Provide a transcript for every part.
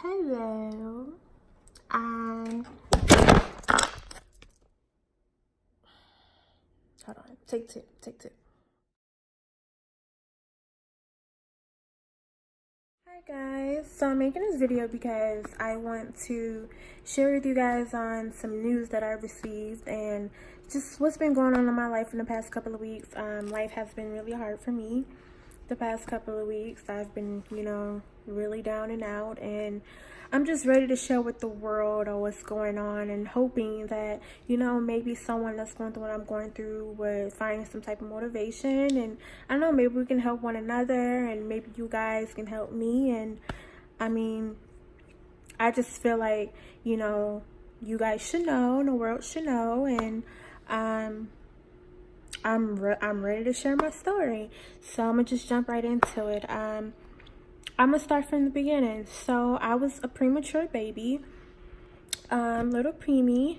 Hello. Um, Hold on. Take two. Take two. Hi guys. So I'm making this video because I want to share with you guys on some news that I received and just what's been going on in my life in the past couple of weeks. Life has been really hard for me the past couple of weeks. I've been, really down and out, and I'm just ready to share with the world what's going on and hoping that, maybe someone that's going through what I'm going through would find some type of motivation. And I don't know, maybe we can help one another, and maybe you guys can help me. And I mean, I just feel like, you guys should know, and the world should know. And I'm ready to share my story. So I'm gonna just jump right into it. I'm gonna start from the beginning. So I was a premature baby, little preemie.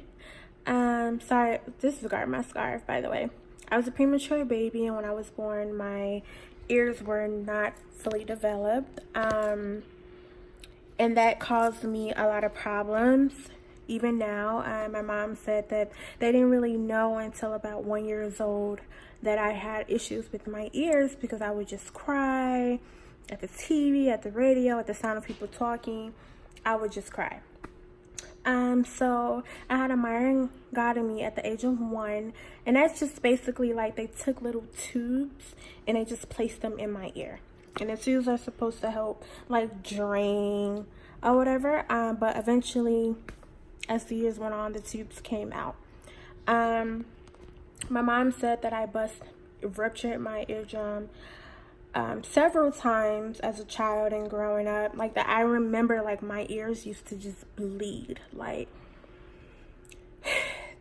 Sorry, disregard my scarf, by the way. I was a premature baby, and when I was born, my ears were not fully developed, and that caused me a lot of problems. Even now, my mom said that they didn't really know until about 1 year old that I had issues with my ears, because I would just cry at the TV, at the radio, at the sound of people talking. I would just cry. So I had a myringotomy at the age of 1, and that's just basically like they took little tubes and they just placed them in my ear. And the tubes are supposed to help like drain or whatever. But eventually, as the years went on, the tubes came out. My mom said that I ruptured my eardrum several times as a child and growing up. Like that, I remember like my ears used to just bleed. Like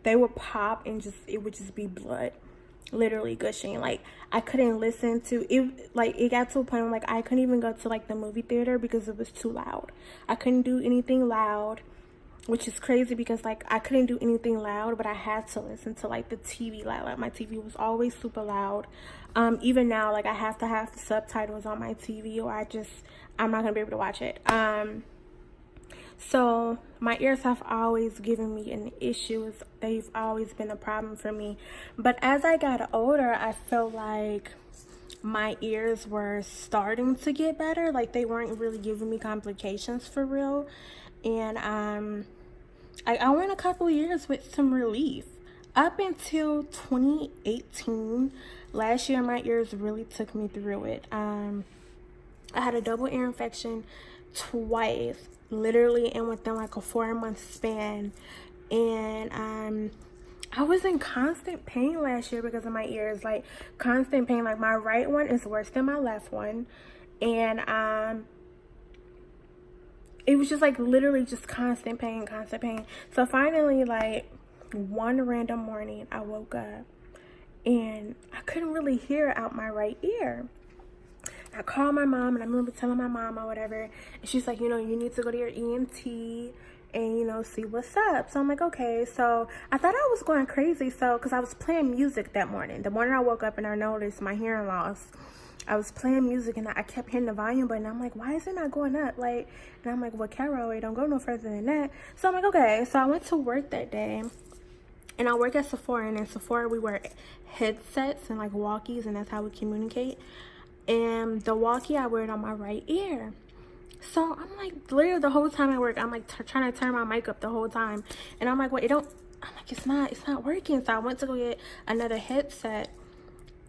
they would pop and it would just be blood, literally gushing. Like I couldn't listen to it. Like it got to a point where like I couldn't even go to like the movie theater because it was too loud. I couldn't do anything loud, which is crazy because like I couldn't do anything loud, but I had to listen to like the TV loud. Like my TV was always super loud. Even now, like I have to have the subtitles on my TV, or I'm not gonna be able to watch it. So my ears have always given me an issue. They've always been a problem for me. But as I got older, I felt like my ears were starting to get better. Like they weren't really giving me complications for real. And I went a couple years with some relief. Up until 2018, last year, my ears really took me through it. I had a double ear infection twice, literally, and within like a 4-month span. And I was in constant pain last year because of my ears, like constant pain. Like my right one is worse than my left one. And it was just like literally just constant pain. So finally, like one random morning, I woke up and I couldn't really hear out my right ear. I called my mom, and I remember telling my mom or whatever, and she's like, you need to go to your ENT and see what's up. So I'm like, okay. So I thought I was going crazy, because I was playing music that morning. The morning I woke up and I noticed my hearing loss, I was playing music and I kept hitting the volume button. I'm like, why is it not going up? And I'm like, well, Carol, it don't go no further than that. So I'm like, okay. So I went to work that day, and I work at Sephora, and in Sephora we wear headsets and like walkies, and that's how we communicate. And the walkie, I wear it on my right ear. So I'm like, literally the whole time I work, I'm like trying to turn my mic up the whole time, and I'm like, wait, I'm like, it's not working. So I went to go get another headset,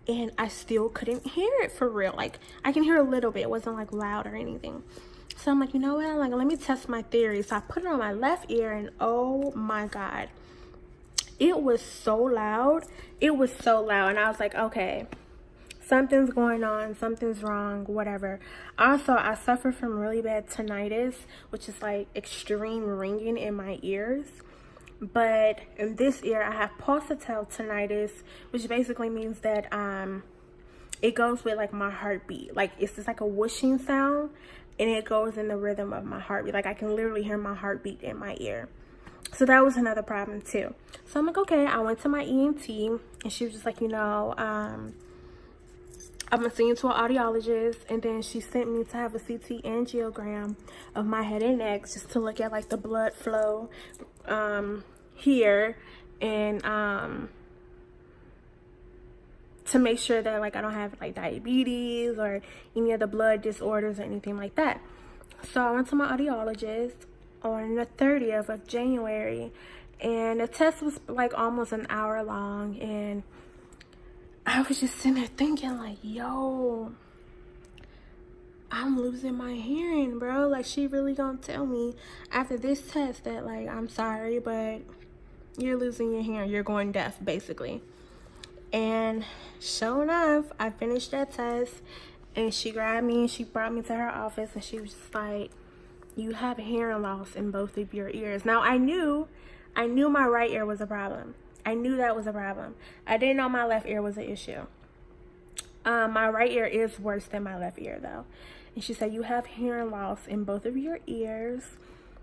and I still couldn't hear it for real. Like I can hear a little bit. It wasn't like loud or anything. So I'm like, you know what? Like, let me test my theory. So I put it on my left ear, and oh my God, it was so loud. It was so loud. And I was like, okay, something's going on, something's wrong, whatever. Also, I suffer from really bad tinnitus, which is like extreme ringing in my ears. But in this ear, I have pulsatile tinnitus, which basically means that it goes with like my heartbeat. Like it's just like a whooshing sound, and it goes in the rhythm of my heartbeat. Like I can literally hear my heartbeat in my ear. So that was another problem too. So I'm like, okay. I went to my ENT, and she was just like, I'm gonna send you to an audiologist, and then she sent me to have a CT angiogram of my head and neck just to look at like the blood flow here, and to make sure that like I don't have like diabetes or any other blood disorders or anything like that. So I went to my audiologist on the 30th of January, and the test was like almost an hour long, and I was just sitting there thinking like, yo, I'm losing my hearing, bro. Like, she really gonna tell me after this test that like, I'm sorry, but you're losing your hearing, you're going deaf basically. And sure enough, I finished that test, and she grabbed me and she brought me to her office, and she was just like, you have hearing loss in both of your ears. Now I knew my right ear was a problem. I knew that was a problem. I didn't know my left ear was an issue. My right ear is worse than my left ear though. And she said, you have hearing loss in both of your ears.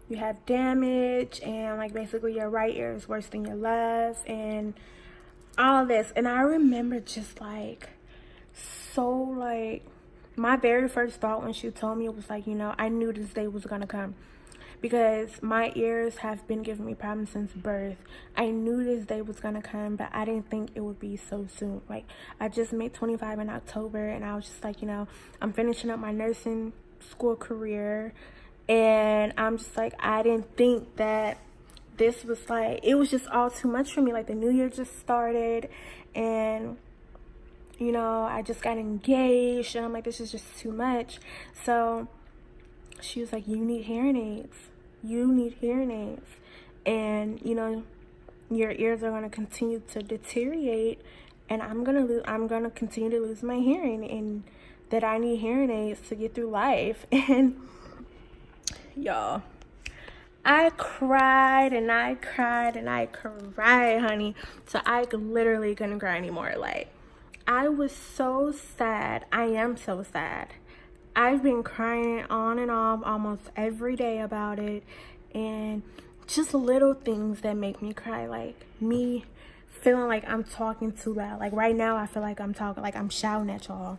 You have damage, and like basically your right ear is worse than your left, and all this. And I remember just like, so like, my very first thought when she told me was like, you know, I knew this day was gonna come, because my ears have been giving me problems since birth. I knew this day was gonna come, but I didn't think it would be so soon. Like, I just made 25 in October, and I was just like, you know, I'm finishing up my nursing school career, and I'm just like, I didn't think that this was like, it was just all too much for me. Like, the new year just started, and you know, I just got engaged, and I'm like, this is just too much. So she was like, you need hearing aids. You need hearing aids. And, you know, your ears are going to continue to deteriorate, and I'm going to continue to lose my hearing, and that I need hearing aids to get through life. And y'all, I cried and I cried and I cried, honey. So I literally couldn't cry anymore. Like, I was so sad. I am so sad. I've been crying on and off almost every day about it, and just little things that make me cry, like me feeling like I'm talking too loud. Like right now, I feel like I'm talking, like I'm shouting at y'all.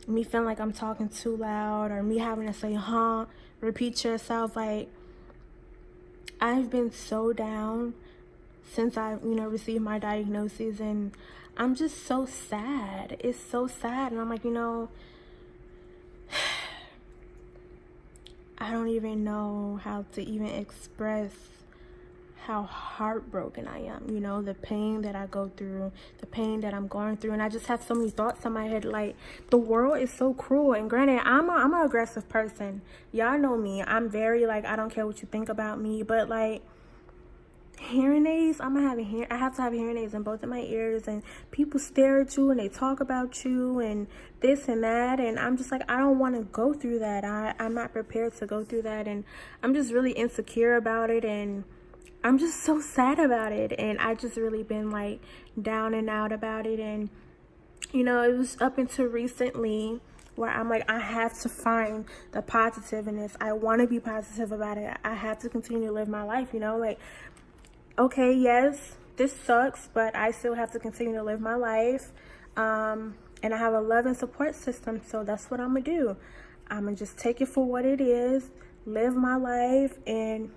Me feeling like I'm talking too loud, or me having to say, huh, repeat yourself. Like, I've been so down since I, you know, received my diagnosis, and I'm just so sad. It's so sad. And I'm like, you know, I don't even know how to even express how heartbroken I am, you know, the pain that I go through, the pain that I'm going through. And I just have so many thoughts in my head, like, the world is so cruel. And granted, I'm an aggressive person. Y'all know me. I'm very, like, I don't care what you think about me, but like, hearing aids, I have to have hearing aids in both of my ears, and people stare at you and they talk about you and this and that, and I'm just like, I don't want to go through that. I'm not prepared to go through that, and I'm just really insecure about it, and I'm just so sad about it. And I just really been like down and out about it. And you know, it was up until recently where I'm like, I have to find the positive in this. I want to be positive about it. I have to continue to live my life, you know, like, okay, yes, this sucks, but I still have to continue to live my life. And I have a love and support system, so that's what I'm gonna do. I'm gonna just take it for what it is, live my life, and,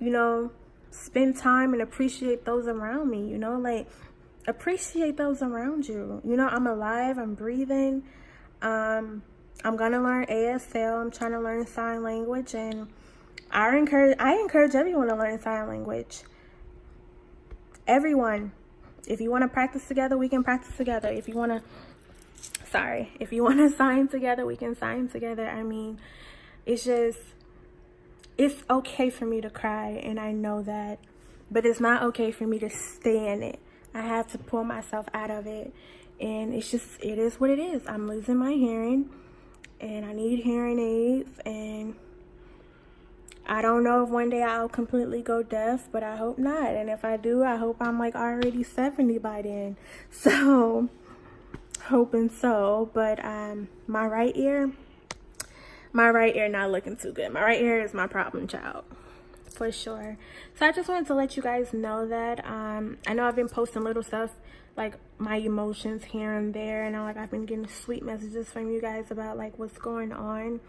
you know, spend time and appreciate those around me, you know, like, appreciate those around you. You know, I'm alive, I'm breathing. I'm gonna learn ASL. I'm trying to learn sign language, and I encourage everyone to learn sign language. Everyone, if you want to practice together, we can practice together. If you want to sign together, we can sign together. I mean, it's okay for me to cry, and I know that, but it's not okay for me to stay in it. I have to pull myself out of it, and it is what it is. I'm losing my hearing, and I need hearing aids, and I don't know if one day I'll completely go deaf, but I hope not. And if I do, I hope I'm like already 70 by then. So, hoping so. But my right ear not looking too good. My right ear is my problem child. For sure. So I just wanted to let you guys know that I know I've been posting little stuff like my emotions here and there, and I've been getting sweet messages from you guys about like what's going on.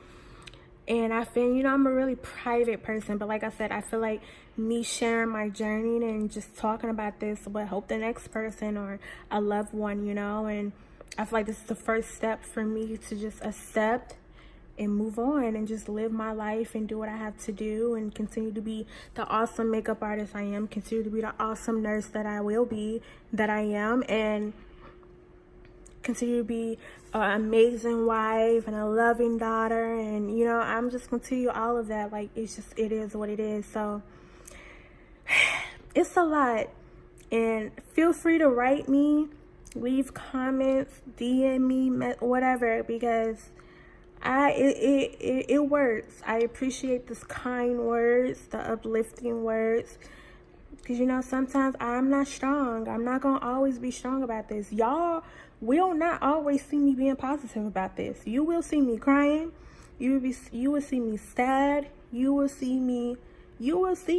And I feel, you know, I'm a really private person, but like I said, I feel like me sharing my journey and just talking about this will help the next person or a loved one, you know. And I feel like this is the first step for me to just accept and move on and just live my life and do what I have to do and continue to be the awesome makeup artist I am, continue to be the awesome nurse that I will be, that I am, and continue to be an amazing wife and a loving daughter. And, you know, I'm just continue all of that. Like, it's just, it is what it is. So it's a lot. And feel free to write me, leave comments, DM me, whatever, because it works. I appreciate this kind words, the uplifting words, because, you know, sometimes I'm not strong. I'm not gonna always be strong about this. Y'all will not always see me being positive about this. You will see me crying. You will see me sad. You will see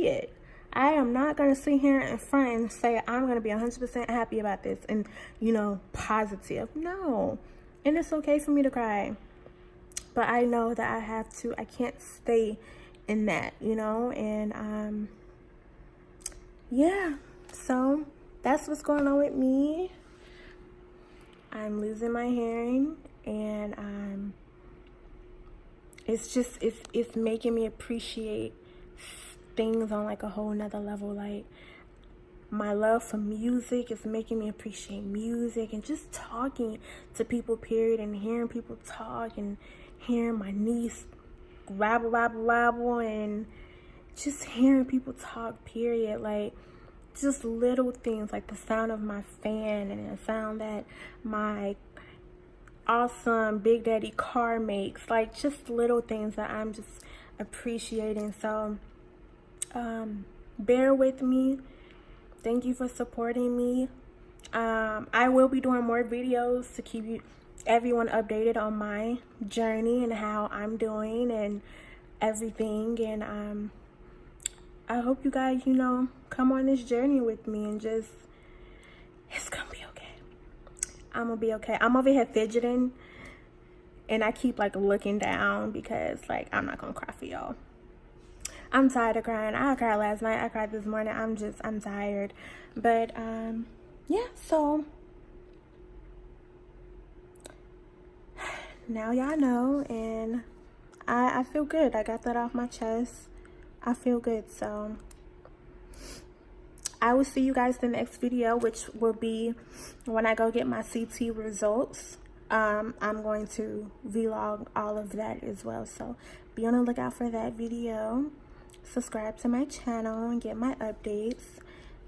it. I am not gonna sit here in front and say I'm gonna be 100% happy about this and, you know, positive. No. And it's okay for me to cry. But I know that I can't stay in that, you know, and yeah, so that's what's going on with me. I'm losing my hearing, and it's making me appreciate things on like a whole nother level. Like, my love for music is making me appreciate music and just talking to people, period, and hearing people talk and hearing my niece rabble, and just hearing people talk, period. Like, just little things like the sound of my fan and the sound that my awesome Big Daddy car makes. Like, just little things that I'm just appreciating. So bear with me. Thank you for supporting me. I will be doing more videos to keep everyone updated on my journey and how I'm doing and everything. And I hope you guys, you know, come on this journey with me and just, it's gonna be okay. I'm gonna be okay. I'm over here fidgeting and I keep like looking down because like I'm not gonna cry for y'all. I'm tired of crying. I cried last night. I cried this morning. I'm tired. But yeah, so now y'all know, and I feel good. I got that off my chest. I feel good. So I will see you guys in the next video, which will be when I go get my CT results. I'm going to vlog all of that as well. So be on the lookout for that video. Subscribe to my channel and get my updates.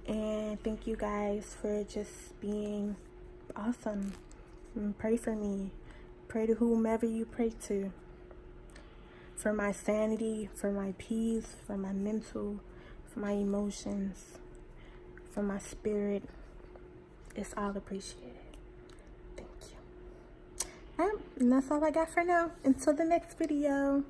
And thank you guys for just being awesome. And pray for me. Pray to whomever you pray to. For my sanity, for my peace, for my mental, for my emotions, for my spirit. It's all appreciated. Thank you. And that's all I got for now. Until the next video.